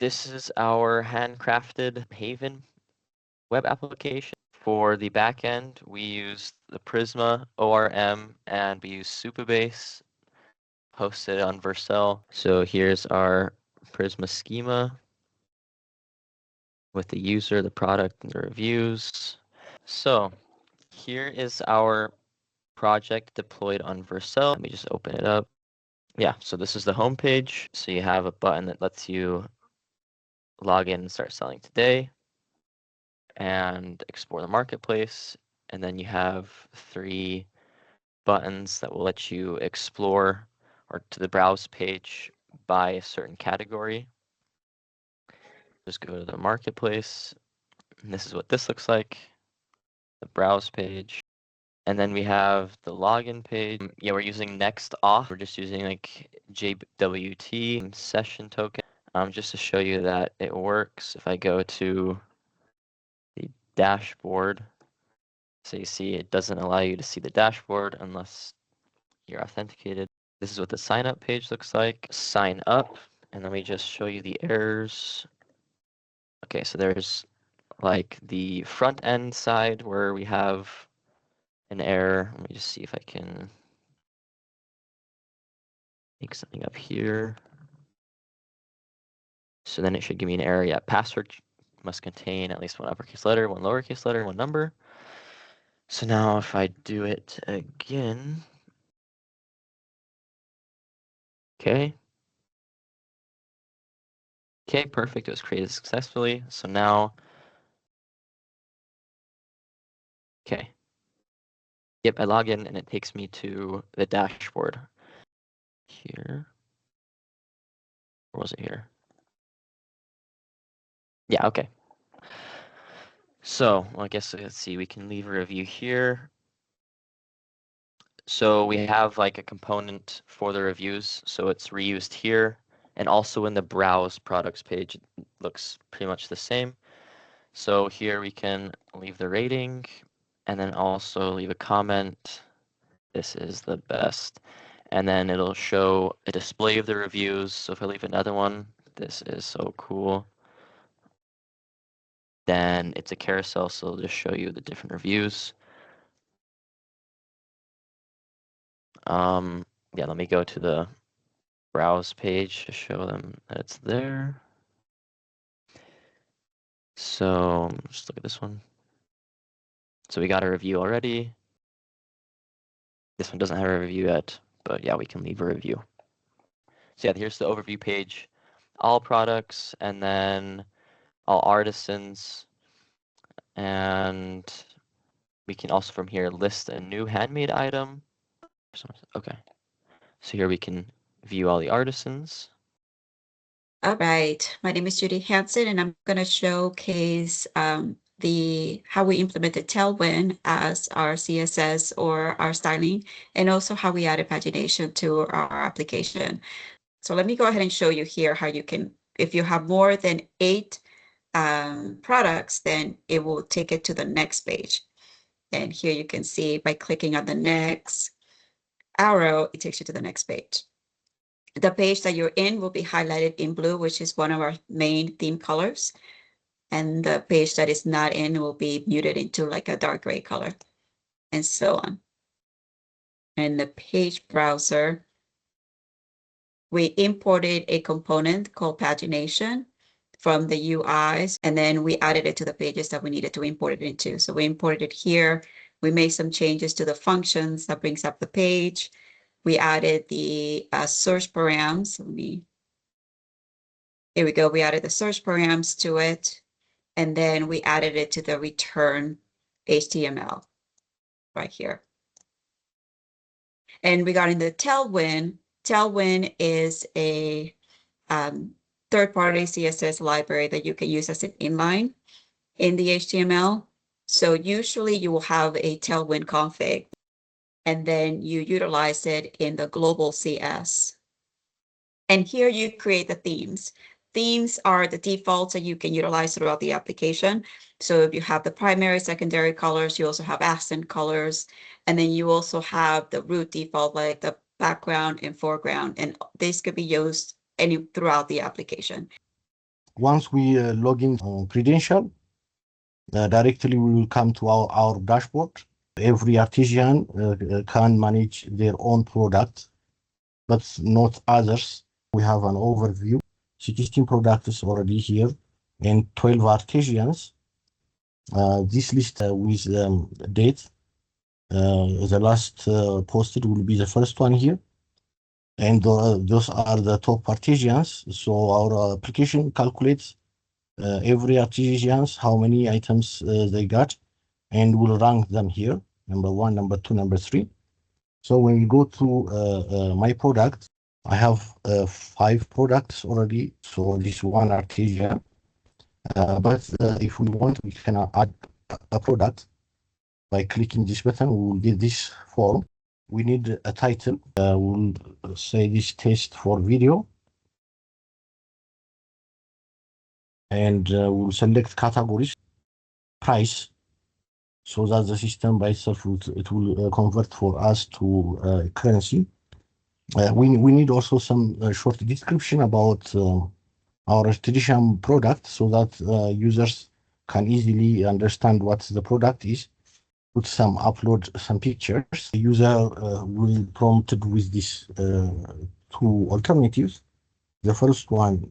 This is our handcrafted Haven web application. For the backend, we use the Prisma ORM and we use Supabase hosted on Vercel. So here's our Prisma schema with the user, the product, and the reviews. So here is our project deployed on Vercel. Let me just open it up. Yeah, so this is the home page. So you have a button that lets you log in and start selling today and explore the marketplace. And then you have 3 buttons that will let you explore or to the browse page by a certain category. Just go to the marketplace. And this is what this looks like, the browse page. And then we have the login page. Yeah, we're using next auth. We're just using like JWT session token just to show you that it works. If I go to the dashboard, so you see it doesn't allow you to see the dashboard unless you're authenticated. This is what the sign up page looks like. Sign up, and let me just show you the errors. Okay, so there's like the front end side where we have an error. Let me just see if I can make something up here. So then it should give me an error. Yeah, password must contain at least one uppercase letter, one lowercase letter, one number. So now if I do it again, okay. Okay, perfect. It was created successfully. So now, okay. Yep, I log in and it takes me to the dashboard. Here. Or was it here? Yeah, okay. So, well, I guess let's see, we can leave a review here. So we have like a component for the reviews, so it's reused here. And also in the browse products page, it looks pretty much the same. So here we can leave the rating and then also leave a comment. This is the best. And then it'll show a display of the reviews. So if I leave another one, this is so cool. Then it's a carousel, so it'll just show you the different reviews. Yeah, let me go to the browse page to show them that it's there. So just look at this one. So we got a review already. This one doesn't have a review yet, but yeah, we can leave a review. So yeah, here's the overview page. All products, and then all artisans. And we can also from here list a new handmade item. Okay. So here we can view all the artisans. All right, my name is Judy Hansen, and I'm going to showcase how we implemented Tailwind as our CSS or our styling, and also how we added pagination to our application. So let me go ahead and show you here how you can, if you have more than 8 products, then it will take it to the next page. And here you can see by clicking on the next arrow, it takes you to the next page. The page that you're in will be highlighted in blue, which is one of our main theme colors. And the page that is not in will be muted into like a dark gray color, and so on. And the page browser, we imported a component called pagination from the UIs, and then we added it to the pages that we needed to import it into. So we imported it here. We made some changes to the functions that brings up the page. We added the search params. Here we go. We added the search params to it, and then we added it to the return HTML right here. And regarding the Tailwind, Tailwind is a third-party CSS library that you can use as an inline in the HTML. So usually you will have a Tailwind config, and then you utilize it in the global CS. And here you create the themes. Themes are the defaults that you can utilize throughout the application. So if you have the primary, secondary colors, you also have accent colors, and then you also have the root default, like the background and foreground, and this could be used throughout the application. Once we log in credential, directly we will come to our dashboard. Every artisan can manage their own product, but not others. We have an overview, 16 products already here, and 12 artisans. This list with date, the last posted will be the first one here. And those are the top artisans. So our application calculates every artisans, how many items they got, and we'll rank them here, number 1, number 2, number 3. So when we go to my product, I have 5 products already. So this one artisan. But if we want, we can add a product by clicking this button. We will get this form. We need a title. We'll say this test for video. And we'll select categories, price, so that the system by itself will convert for us to currency. We need also some short description about our traditional product so that users can easily understand what the product is. Put upload some pictures. The user will prompted with these 2 alternatives. The first one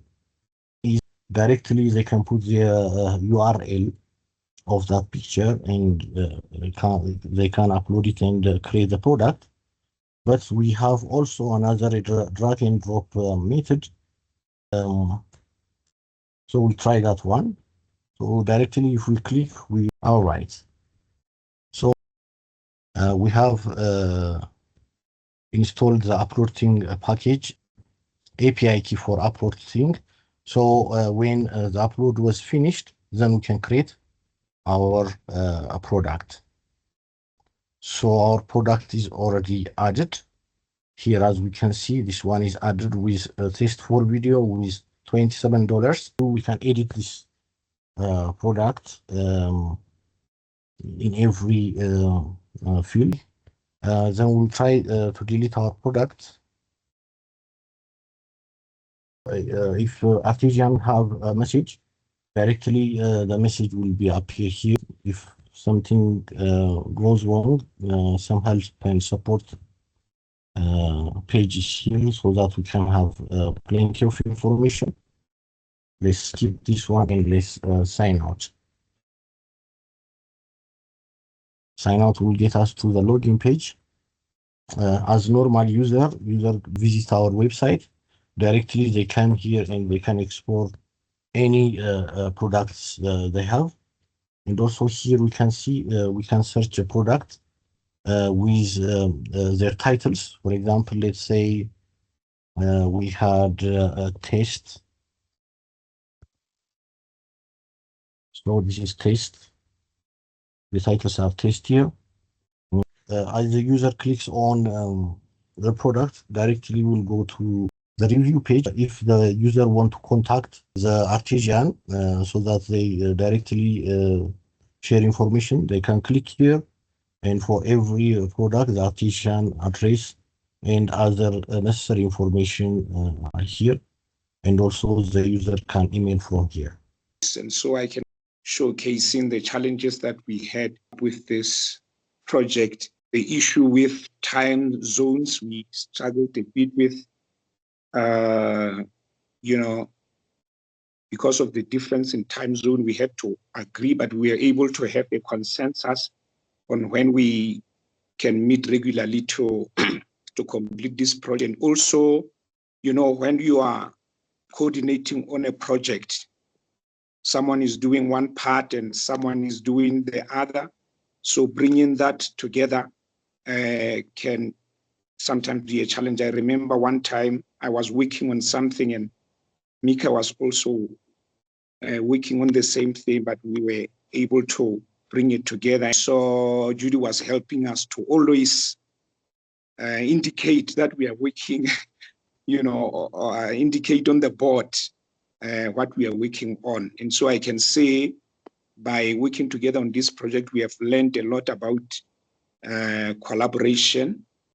is directly they can put their URL of that picture and they can upload it and create the product. But we have also another drag and drop method. So we'll try that one. So directly if we click, all right. So we have installed the uploading package, API key for uploading. So when the upload was finished, then we can create our product. So our product is already added. Here, as we can see, this one is added with a test for video with $27. So we can edit this product in every field. Then we'll try to delete our product. If artisan have a message, directly the message will be appear here. If something goes wrong, some help and support pages here so that we can have plenty of information. Let's skip this one and let's sign out. Sign out will get us to the login page. As normal user visit our website, directly they come here and they can explore any products they have. And also here we can see we can search a product with their titles. For example, let's say we had a test. So this is test. The titles are test here. As the user clicks on the product, directly will go to the review page. If the user want to contact the artisan so that they directly share information, they can click here. And for every product, the artisan address and other necessary information are here. And also the user can email from here. And so I can showcasing the challenges that we had with this project. The issue with time zones, we struggled a bit with, because of the difference in time zone, we had to agree, but we were able to have a consensus on when we can meet regularly to complete this project. And also, when you are coordinating on a project, someone is doing one part and someone is doing the other. So bringing that together can sometimes be a challenge. I remember one time I was working on something and Mika was also working on the same thing, but we were able to bring it together. So Judy was helping us to always indicate that we are working, or indicate on the board what we are working on. And so I can say by working together on this project, we have learned a lot about collaboration